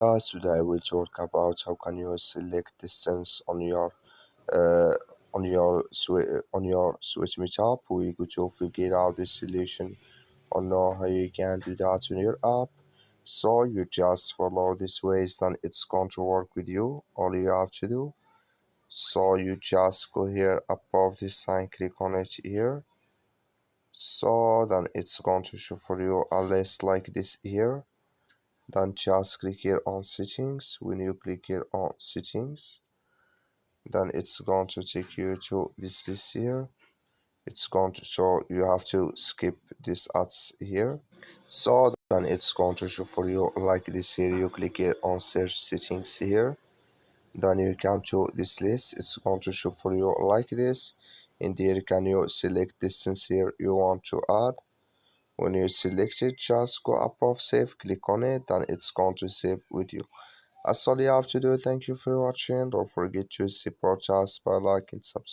Today we'll talk about how can you select distance uh, on your SweetMeet app. We go to figure out the solution or know how you can do that on your app. So you just follow these ways, then it's going to work with you. All you have to do. So you just go here above this sign, click on it here. So then it's going to show for you a list like this here. Then just click here on settings. When you click here on settings, then it's going to take you to this here. It's going to show you have to skip this ads here. So then it's going to show for you like this here. You click here on search settings here. Then you come to this list. It's going to show for you like this. In there, can you select distance here you want to add. When you select it, just go above save, click on it, then it's going to save with you. That's all you have to do. Thank you for watching. Don't forget to support us by liking, subscribe.